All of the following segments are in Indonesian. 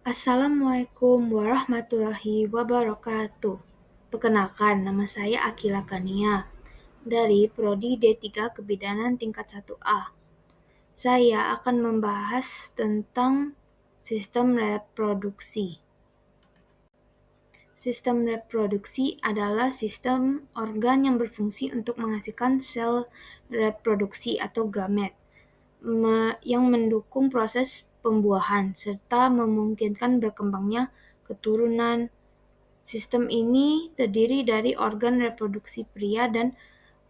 Assalamualaikum warahmatullahi wabarakatuh. Perkenalkan, nama saya Akila Kania dari Prodi D3 Kebidanan tingkat 1A. Saya akan membahas tentang sistem reproduksi. Sistem reproduksi adalah sistem organ yang berfungsi untuk menghasilkan sel reproduksi atau gamet yang mendukung proses pembuahan serta memungkinkan berkembangnya keturunan. Sistem ini terdiri dari organ reproduksi pria dan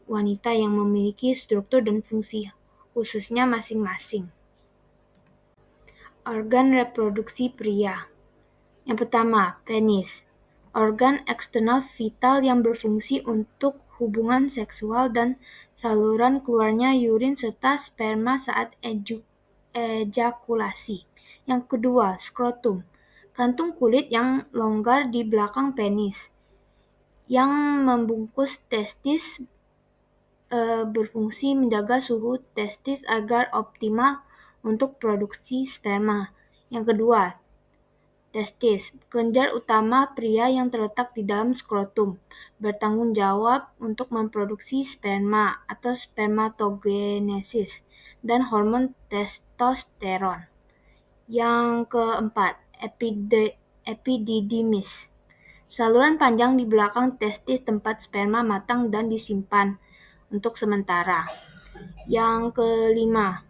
wanita yang memiliki struktur dan fungsi khususnya masing-masing. Organ reproduksi pria. Yang pertama, penis. Organ eksternal vital yang berfungsi untuk hubungan seksual dan saluran keluarnya urin serta sperma saat ejakulasi. Yang kedua, skrotum. Kantung kulit yang longgar di belakang penis yang membungkus testis, berfungsi menjaga suhu testis agar optimal untuk produksi sperma. Yang kedua, testis, kelenjar utama pria yang terletak di dalam skrotum, bertanggung jawab untuk memproduksi sperma atau spermatogenesis dan hormon testosteron. Yang keempat, epididymis, saluran panjang di belakang testis tempat sperma matang dan disimpan untuk sementara. Yang kelima,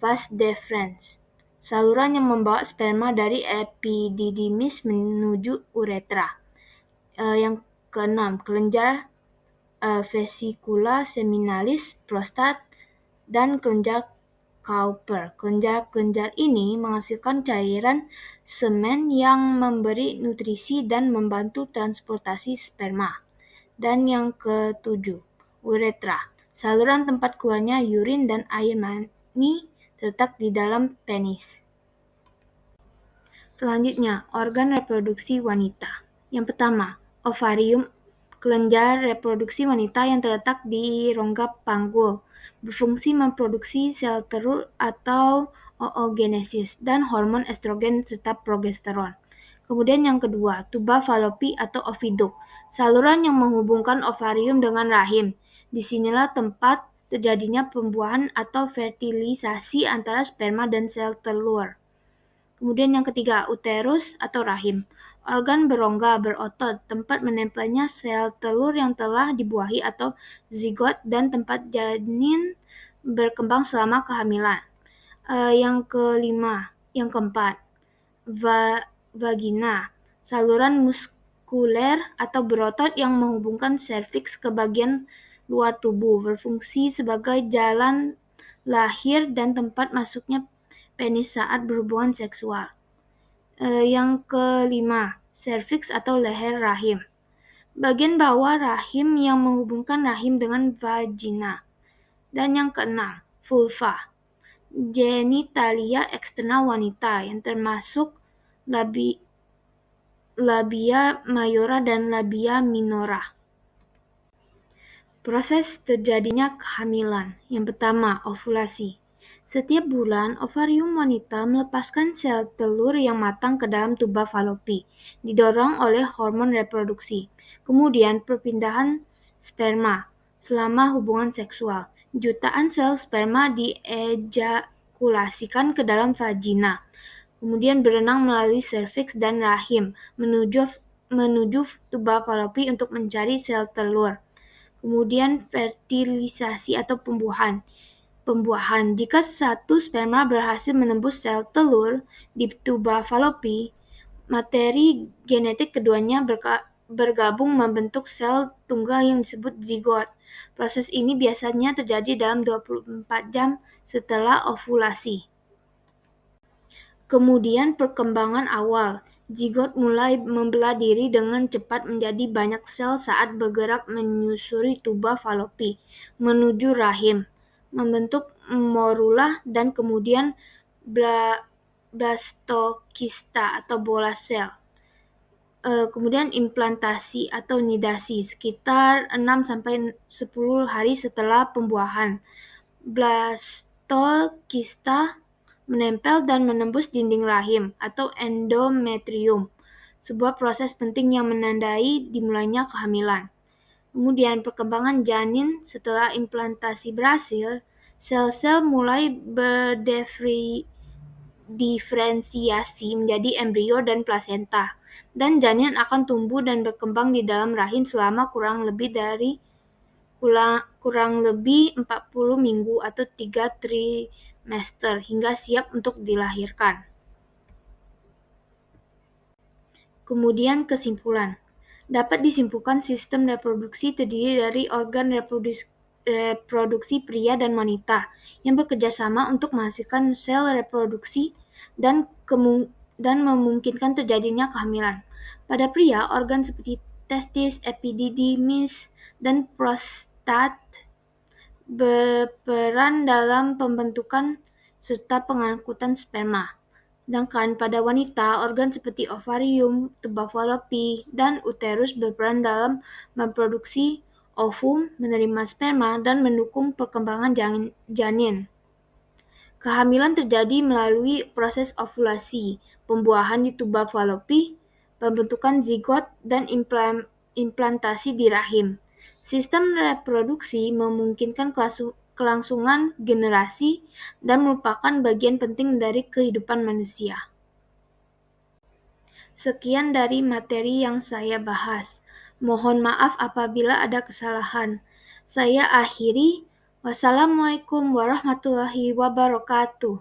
vas deferens, saluran yang membawa sperma dari epididymis menuju uretra. Yang keenam, kelenjar vesicula seminalis, prostat, dan kelenjar Cowper. Kelenjar-kelenjar ini menghasilkan cairan semen yang memberi nutrisi dan membantu transportasi sperma. Dan yang ketujuh, uretra, saluran tempat keluarnya urin dan air mani terletak di dalam penis. Selanjutnya, organ reproduksi wanita. Yang pertama, ovarium, kelenjar reproduksi wanita yang terletak di rongga panggul, berfungsi memproduksi sel telur atau oogenesis dan hormon estrogen serta progesteron. Kemudian yang kedua, tuba falopi atau oviduk, saluran yang menghubungkan ovarium dengan rahim. Disinilah tempat terjadinya pembuahan atau fertilisasi antara sperma dan sel telur. Kemudian yang ketiga, uterus atau rahim, organ berongga berotot, tempat menempelnya sel telur yang telah dibuahi atau zigot dan tempat janin berkembang selama kehamilan. Yang keempat, vagina, saluran muskuler atau berotot yang menghubungkan serviks ke bagian luar tubuh, berfungsi sebagai jalan lahir dan tempat masuknya penis saat berhubungan seksual. Yang kelima, serviks atau leher rahim, bagian bawah rahim yang menghubungkan rahim dengan vagina. Dan yang keenam, vulva, genitalia eksternal wanita yang termasuk labia mayora dan labia minora. Proses terjadinya kehamilan. Yang pertama, ovulasi. Setiap bulan, ovarium wanita melepaskan sel telur yang matang ke dalam tuba falopi, didorong oleh hormon reproduksi. Kemudian perpindahan sperma selama hubungan seksual. Jutaan sel sperma diejakulasikan ke dalam vagina, kemudian berenang melalui serviks dan rahim menuju tuba falopi untuk mencari sel telur. Kemudian fertilisasi atau pembuahan. Jika satu sperma berhasil menembus sel telur di tuba falopi, materi genetik keduanya bergabung membentuk sel tunggal yang disebut zigot. Proses ini biasanya terjadi dalam 24 jam setelah ovulasi. Kemudian perkembangan awal. Zigot mulai membelah diri dengan cepat menjadi banyak sel saat bergerak menyusuri tuba falopi menuju rahim, membentuk morula dan kemudian blastokista atau bola sel. Kemudian implantasi atau nidasi sekitar 6-10 hari setelah pembuahan. Blastokista menempel dan menembus dinding rahim atau endometrium, sebuah proses penting yang menandai dimulainya kehamilan. Kemudian perkembangan janin setelah implantasi berhasil, sel-sel mulai berdiferensiasi menjadi embrio dan plasenta, dan janin akan tumbuh dan berkembang di dalam rahim selama kurang lebih 40 minggu atau 3 trimester hingga siap untuk dilahirkan. Kemudian kesimpulan. Dapat disimpulkan sistem reproduksi terdiri dari organ reproduksi pria dan wanita yang bekerja sama untuk menghasilkan sel reproduksi dan memungkinkan terjadinya kehamilan. Pada pria, organ seperti testis, epididymis, dan prostat berperan dalam pembentukan serta pengangkutan sperma. Sedangkan pada wanita, organ seperti ovarium, tuba fallopi, dan uterus berperan dalam memproduksi ovum, menerima sperma, dan mendukung perkembangan janin. Kehamilan terjadi melalui proses ovulasi, pembuahan di tuba fallopi, pembentukan zigot, dan implantasi di rahim. Sistem reproduksi memungkinkan kelangsungan generasi dan merupakan bagian penting dari kehidupan manusia. Sekian dari materi yang saya bahas. Mohon maaf apabila ada kesalahan. Saya akhiri. Wassalamualaikum warahmatullahi wabarakatuh.